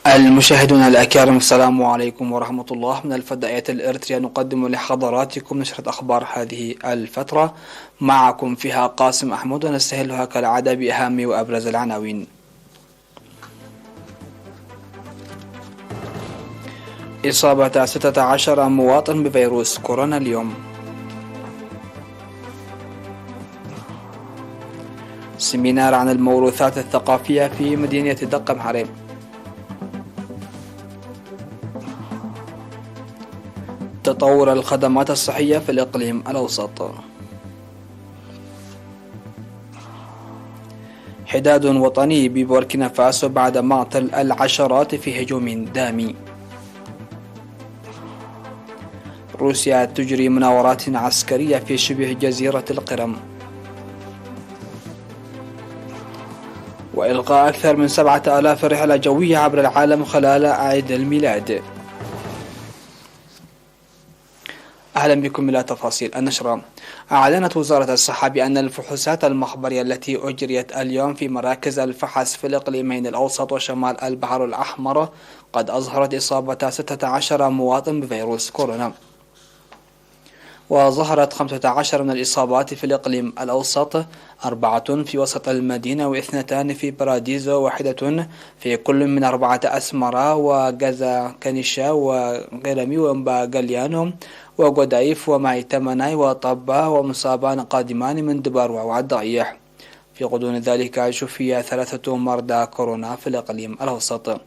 المشاهدون الأكارم، السلام عليكم ورحمة الله. من الفضائية الإريترية نقدم لحضراتكم نشرة أخبار هذه الفترة، معكم فيها قاسم أحمد، ونستهلها كالعادة بأهم وأبرز العناوين. إصابة 16 مواطن بفيروس كورونا اليوم. سيمينار عن الموروثات الثقافية في مدينة دقم حريم. تطور الخدمات الصحية في الإقليم الأوسط. حداد وطني ببوركينا فاسو بعد مقتل العشرات في هجوم دامي. روسيا تجري مناورات عسكرية في شبه جزيرة القرم. وإلغاء أكثر من 7000 رحلة جوية عبر العالم خلال عيد الميلاد. أهلا بكم إلى تفاصيل النشرة. أعلنت وزارة الصحة بأن الفحوصات المخبرية التي أجريت اليوم في مراكز الفحص في الإقليمين الأوسط وشمال البحر الأحمر قد أظهرت إصابة 16 مواطن بفيروس كورونا، وظهرت 15 من الإصابات في الإقليم الأوسط، 4 في وسط المدينة و2 في باراديزو، واحدة في كل من 4 أسمرة وغازا كنيشا وغيرمي ومباغليانو وغودايف ومايتمناي وطبا، ومصابان قادمان من دباروا والضعيح. في غضون ذلك شفي 3 مرضى كورونا في الإقليم الأوسط،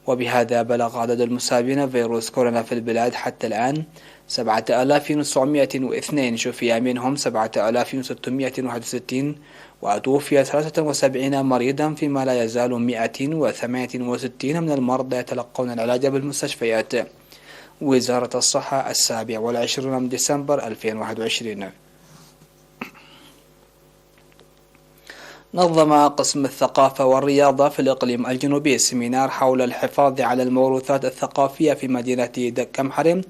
وبهذا بلغ عدد المصابين فيروس كورونا في البلاد حتى الآن 7902 شفي منهم 7661، وتوفي 73 مريضا، فيما لا يزال 168 من المرضى يتلقون العلاج بالمستشفيات. وزارة الصحة 27 من ديسمبر 2021. نظم قسم الثقافة والرياضة في الإقليم الجنوبي سيمينار حول الحفاظ على الموروثات الثقافية في مدينة دكم حرم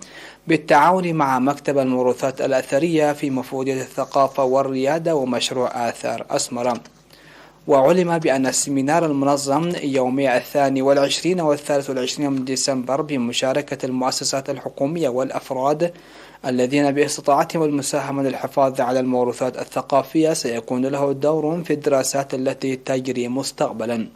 بالتعاون مع مكتب الموروثات الأثرية في مفوضية الثقافة والريادة ومشروع آثار أسمرة. وعلم بأن السيمينار المنظم يومي 22 و23 من ديسمبر بمشاركة المؤسسات الحكومية والأفراد الذين باستطاعتهم المساهمة للحفاظ على الموروثات الثقافية سيكون له دور في الدراسات التي تجري مستقبلا.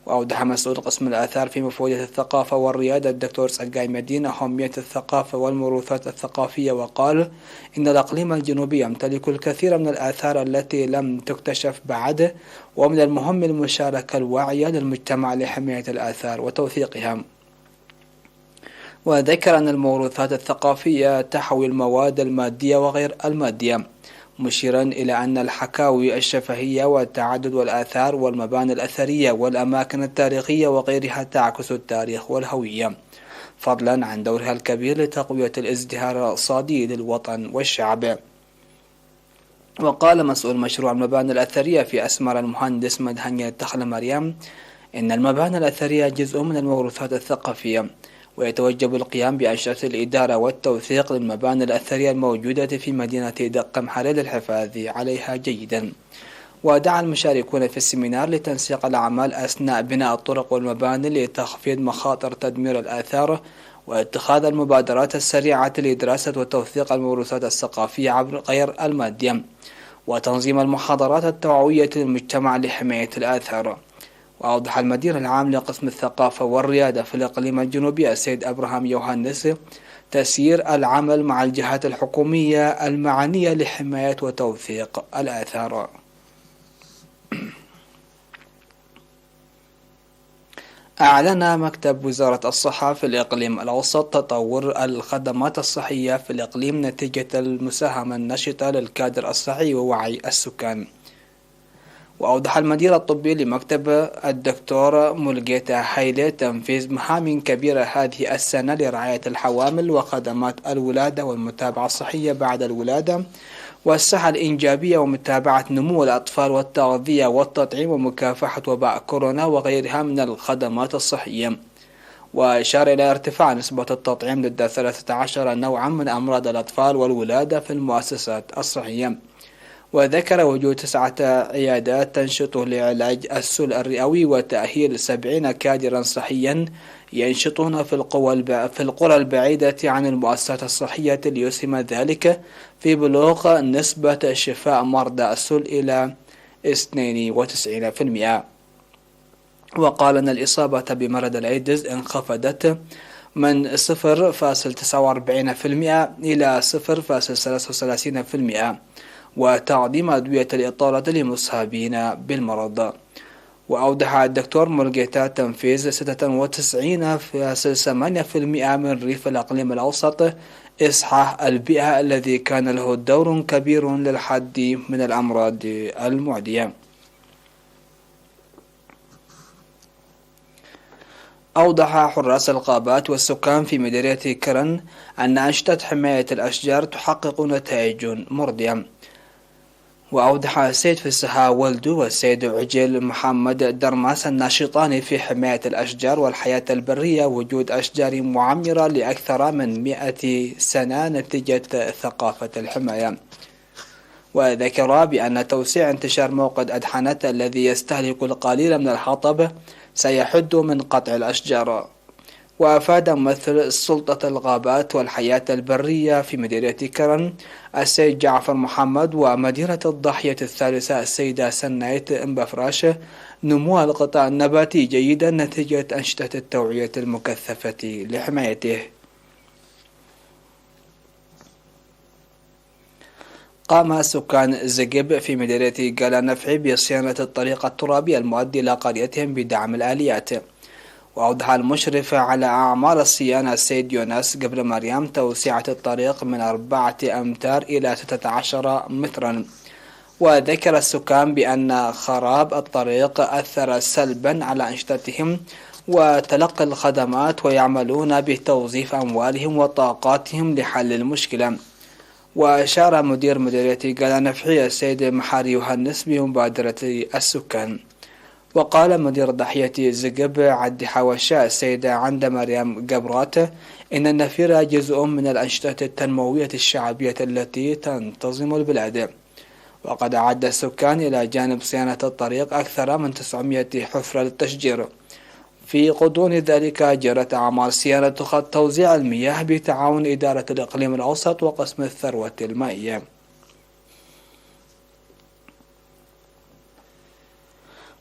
وأوضح مسؤول قسم الآثار في مفوضية الثقافة والريادة الدكتور سقاي مدينة أهمية الثقافة والموروثات الثقافية، وقال إن الإقليم الجنوبي يمتلك الكثير من الآثار التي لم تكتشف بعد، ومن المهم المشاركة الواعية للمجتمع لحماية الآثار وتوثيقها. وذكر أن الموروثات الثقافية تحوي المواد المادية وغير المادية، مشيرا إلى أن الحكاوي الشفهية والتعدد والآثار والمباني الأثرية والأماكن التاريخية وغيرها تعكس التاريخ والهوية، فضلا عن دورها الكبير لتقوية الازدهار الاقتصادي للوطن والشعب. وقال مسؤول مشروع المباني الأثرية في أسمر المهندس مدهنية تخل مريم إن المباني الأثرية جزء من الموروثات الثقافية، ويتوجب القيام بأنشطة الإدارة والتوثيق للمباني الأثرية الموجودة في مدينة دقم حرير للحفاظ عليها جيدا. ودعا المشاركون في السيمينار لتنسيق الأعمال أثناء بناء الطرق والمباني لتخفيض مخاطر تدمير الآثار، واتخاذ المبادرات السريعة لدراسة وتوثيق الموروثات الثقافية عبر غير المادية، وتنظيم المحاضرات التوعوية للمجتمع لحماية الآثار. وأوضح المدير العام لقسم الثقافة والريادة في الإقليم الجنوبي السيد أبراهام يوهانس تسيير العمل مع الجهات الحكومية المعنية لحماية وتوثيق الآثار. أعلن مكتب وزارة الصحة في الإقليم الأوسط تطور الخدمات الصحية في الإقليم نتيجة المساهمة النشطة للكادر الصحي ووعي السكان. وأوضح المدير الطبي لمكتب الدكتور مولجيتا هايلي تنفيذ مهام كبيرة هذه السنة لرعاية الحوامل وخدمات الولادة والمتابعة الصحية بعد الولادة والصحة الإنجابية ومتابعة نمو الأطفال والتغذية والتطعيم ومكافحة وباء كورونا وغيرها من الخدمات الصحية. وأشار إلى ارتفاع نسبة التطعيم ضد 13 نوعا من أمراض الأطفال والولادة في المؤسسات الصحية. وذكر وجود 9 عيادات تنشط لعلاج السل الرئوي وتأهيل 70 كادرا صحيا ينشطون في القرى البعيدة عن المؤسسات الصحية ليسهم ذلك في بلوغ نسبة شفاء مرضى السل إلى 92%. وقال أن الإصابة بمرض الإيدز انخفضت من 0.49% إلى 0.33%، وتعظيم أدوية الإطالة للمصابين بالمرض. وأوضح الدكتور مولجيتا تنفيذ 96.8% من ريف الإقليم الأوسط إصحاح البيئة الذي كان له دور كبير للحد من الأمراض المعدية. أوضح حراس الغابات والسكان في مديرية كرن أن أنشطة حماية الأشجار تحقق نتائج مرضية. وأوضح السيد فسحة ولدو والسيد عجل محمد درماس الناشطان في حماية الأشجار والحياة البرية وجود أشجار معمرة لأكثر من 100 سنة نتيجة ثقافة الحماية. وذكر بأن توسيع انتشار موقد أدحنة الذي يستهلك القليل من الحطب سيحد من قطع الأشجار. وأفاد ممثل سلطة الغابات والحياة البرية في مديرية كرن السيد جعفر محمد ومديرة الضاحية الثالثة السيدة سنايت مبفراش نمو القطاع النباتي جيدا نتيجة أنشطة التوعية المكثفة لحمايته. قام سكان زقب في مديرية قالا نفعي بصيانة الطريق الترابي المؤدي إلى قريتهم بدعم الآليات. وأوضح المشرف على أعمال الصيانة السيد يونس قبل مريم توسعة الطريق من 4 أمتار إلى 16 مترا. وذكر السكان بأن خراب الطريق أثر سلبا على أنشطتهم وتلقي الخدمات ويعملون بتوظيف أموالهم وطاقاتهم لحل المشكلة. وأشار مدير مديرية قالا نفعي السيد محاري يوهنس بمبادرة السكان. وقال مدير ضاحية زقب عد حوشاء السيدة عند مريم قبرات إن النفير جزء من الأنشطة التنموية الشعبية التي تنتظم البلاد. وقد أعد السكان إلى جانب صيانة الطريق أكثر من 900 حفرة للتشجير. في غضون ذلك جرت أعمال صيانة خط توزيع المياه بتعاون إدارة الإقليم الأوسط وقسم الثروة المائية.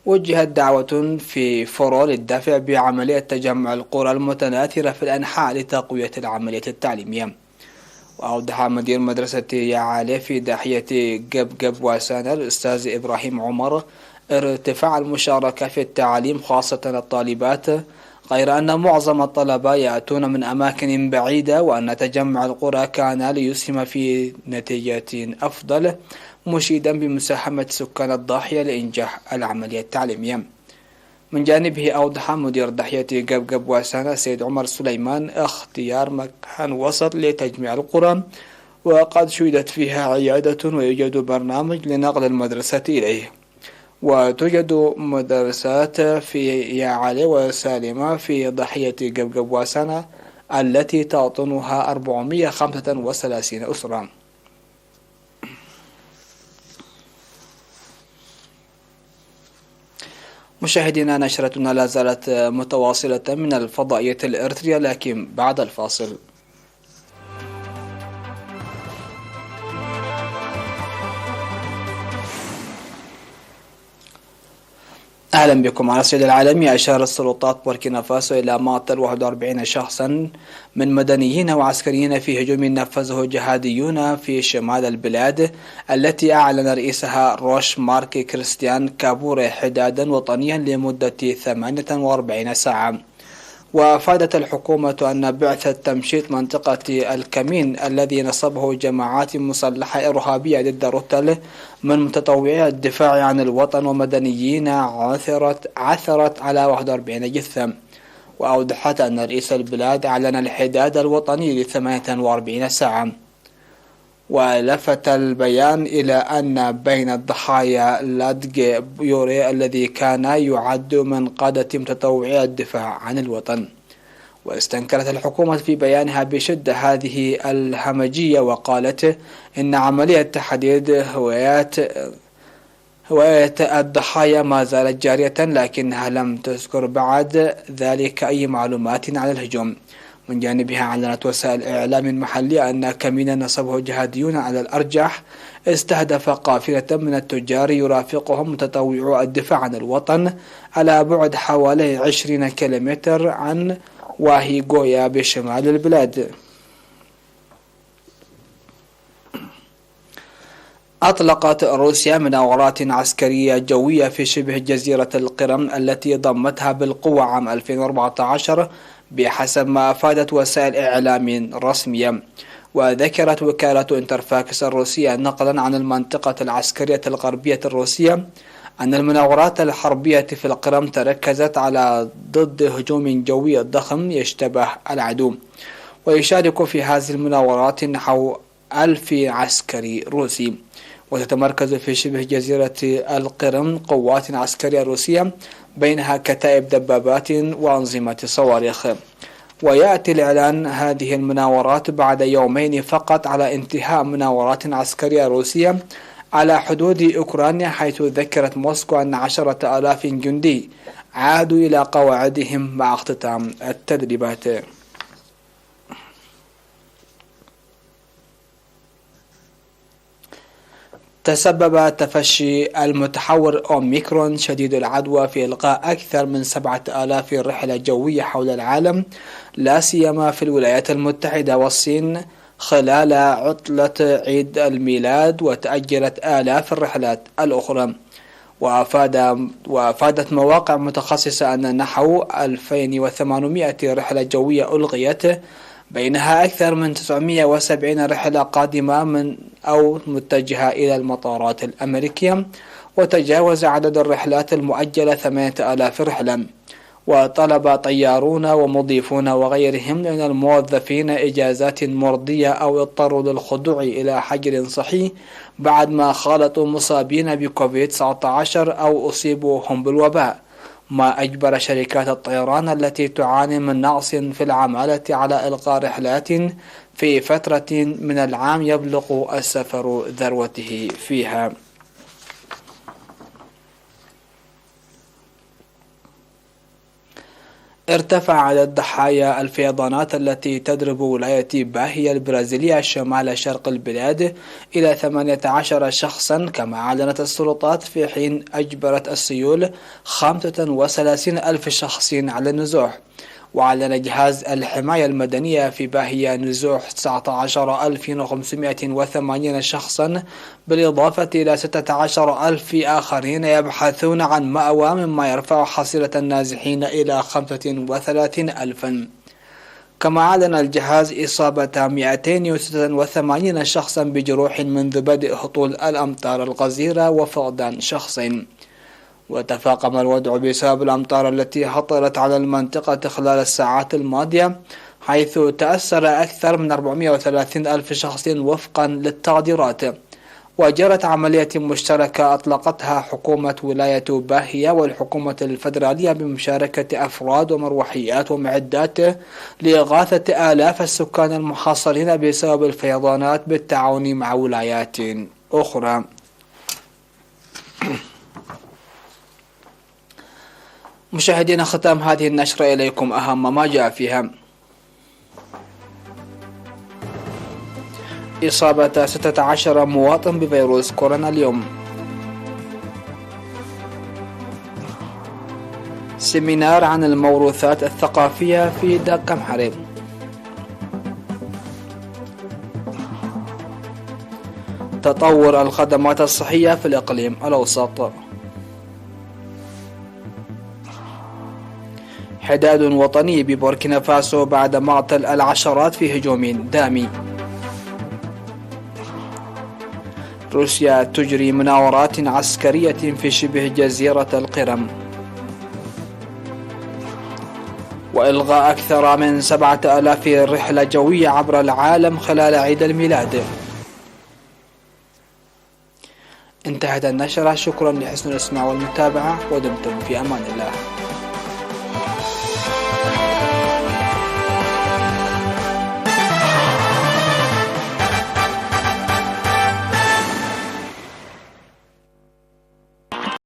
وجهت دعوة في فرو للدفع بعملية تجمع القرى المتناثرة في الأنحاء لتقوية العملية التعليمية. وأوضح مدير مدرسة يعالي في ضاحية قبقب وسانا الأستاذ إبراهيم عمر ارتفاع المشاركة في التعليم خاصة الطالبات، غير أن معظم الطلبة يأتون من أماكن بعيدة وأن تجمع القرى كان ليسهم في نتيجة أفضل، مشيدا بمساهمة سكان الضاحية لإنجاح العملية التعليمية. من جانبه أوضح مدير ضاحية قبقب وسانا السيد عمر سليمان اختيار مكان وسط لتجميع القرى، وقد شهدت فيها عيادة ويوجد برنامج لنقل المدرسة إليه. وتوجد مدرسات في يعالي وسالمة في ضاحية قبقب وسانا التي تأطنها 435 أسرة. مشاهدينا، نشرتنا لا زالت متواصلة من الفضائية الإريترية لكن بعد الفاصل. أهلا بكم. على الصعيد العالمي، أشار السلطات بوركينا فاسو إلى مقتل 41 شخصا من مدنيين وعسكريين في هجوم نفذه جهاديون في شمال البلاد التي أعلن رئيسها روش مارك كريستيان كابور حدادا وطنيا لمدة 48 ساعة. وأفادت الحكومة أن بعثة تمشيط منطقة الكمين الذي نصبه جماعات مسلحة إرهابية ضد روتل من متطوعي الدفاع عن الوطن ومدنيين عثرت على 41 جثة. وأوضحت أن رئيس البلاد أعلن الحداد الوطني ل48 ساعة. ولفت البيان إلى أن بين الضحايا لادج بيوري الذي كان يعد من قادة متطوعي الدفاع عن الوطن. واستنكرت الحكومة في بيانها بشدة هذه الهمجية، وقالت إن عملية تحديد هوية الضحايا ما زالت جارية، لكنها لم تذكر بعد ذلك أي معلومات عن الهجوم. من جانبها أعلنت وسائل الإعلام المحلية أن كمينا نصبه جهاديون على الأرجح استهدف قافلة من التجار يرافقهم متطوعو الدفاع عن الوطن على بعد حوالي 20 كيلومتر عن واهيغويا بشمال البلاد. أطلقت روسيا مناورات عسكرية جوية في شبه جزيرة القرم التي ضمتها بالقوة عام 2014 بحسب ما أفادت وسائل إعلام رسمية. وذكرت وكالة انترفاكس الروسية نقلا عن المنطقة العسكرية الغربية الروسية أن المناورات الحربية في القرم تركزت على ضد هجوم جوي ضخم يشتبه العدو، ويشارك في هذه المناورات نحو 1000 عسكري روسي. وتتمركز في شبه جزيرة القرم قوات عسكرية روسية بينها كتائب دبابات وأنظمة صواريخ. ويأتي الإعلان هذه المناورات بعد يومين فقط على انتهاء مناورات عسكرية روسية على حدود أوكرانيا، حيث ذكرت موسكو أن 10,000 جندي عادوا إلى قواعدهم مع اختتام التدريبات. تسبب تفشي المتحور أوميكرون شديد العدوى في إلغاء أكثر من 7,000 رحلة جوية حول العالم، لا سيما في الولايات المتحدة والصين خلال عطلة عيد الميلاد، وتأجلت آلاف الرحلات الأخرى. وأفادت مواقع متخصصة أن نحو 2800 رحلة جوية ألغيت، بينها أكثر من 970 رحلة قادمة من أو متجهة إلى المطارات الأمريكية، وتجاوز عدد الرحلات المؤجلة 8,000 رحلة. وطلب طيارون ومضيفون وغيرهم من الموظفين إجازات مرضية أو اضطروا للخضوع إلى حجر صحي بعد ما خالطوا مصابين بكوفيد-19 أو أصيبوا هم بالوباء، ما أجبر شركات الطيران التي تعاني من نقص في العمالة على إلغاء رحلات في فترة من العام يبلغ السفر ذروته فيها. ارتفع عدد ضحايا الفيضانات التي تضرب ولاية باهيا البرازيلية شمال شرق البلاد إلى 18 شخصا، كما أعلنت السلطات، في حين أجبرت السيول 35,000 شخص على النزوح. وأعلن جهاز الحماية المدنية في باهيا نزوح 19,580 شخصا، بالإضافة إلى 16,000 آخرين يبحثون عن مأوى، مما يرفع حصيلة النازحين إلى 35,000. كما أعلن الجهاز إصابة 286 شخصا بجروح منذ بدء هطول الأمطار الغزيرة وفقدان شخصين. وتفاقم الوضع بسبب الأمطار التي هطلت على المنطقة خلال الساعات الماضية، حيث تأثر أكثر من 430,000 شخص وفقا للتقديرات. وجرت عملية مشتركة أطلقتها حكومة ولاية باهيا والحكومة الفدرالية بمشاركة أفراد ومروحيات ومعدات لإغاثة آلاف السكان المحاصرين بسبب الفيضانات بالتعاون مع ولايات أخرى. مشاهدينا، ختام هذه النشرة إليكم أهم ما جاء فيها: إصابة 16 مواطن بفيروس كورونا اليوم. سيمينار عن الموروثات الثقافية في داك محرم. تطور الخدمات الصحية في الإقليم الأوسط. حداد وطني ببوركينا فاسو بعد معطل العشرات في هجوم دامي. روسيا تجري مناورات عسكرية في شبه جزيرة القرم. وإلغاء أكثر من 7,000 رحلة جوية عبر العالم خلال عيد الميلاد. انتهت النشرة. شكرا لحسن الاستماع والمتابعة، ودمتم في أمان الله.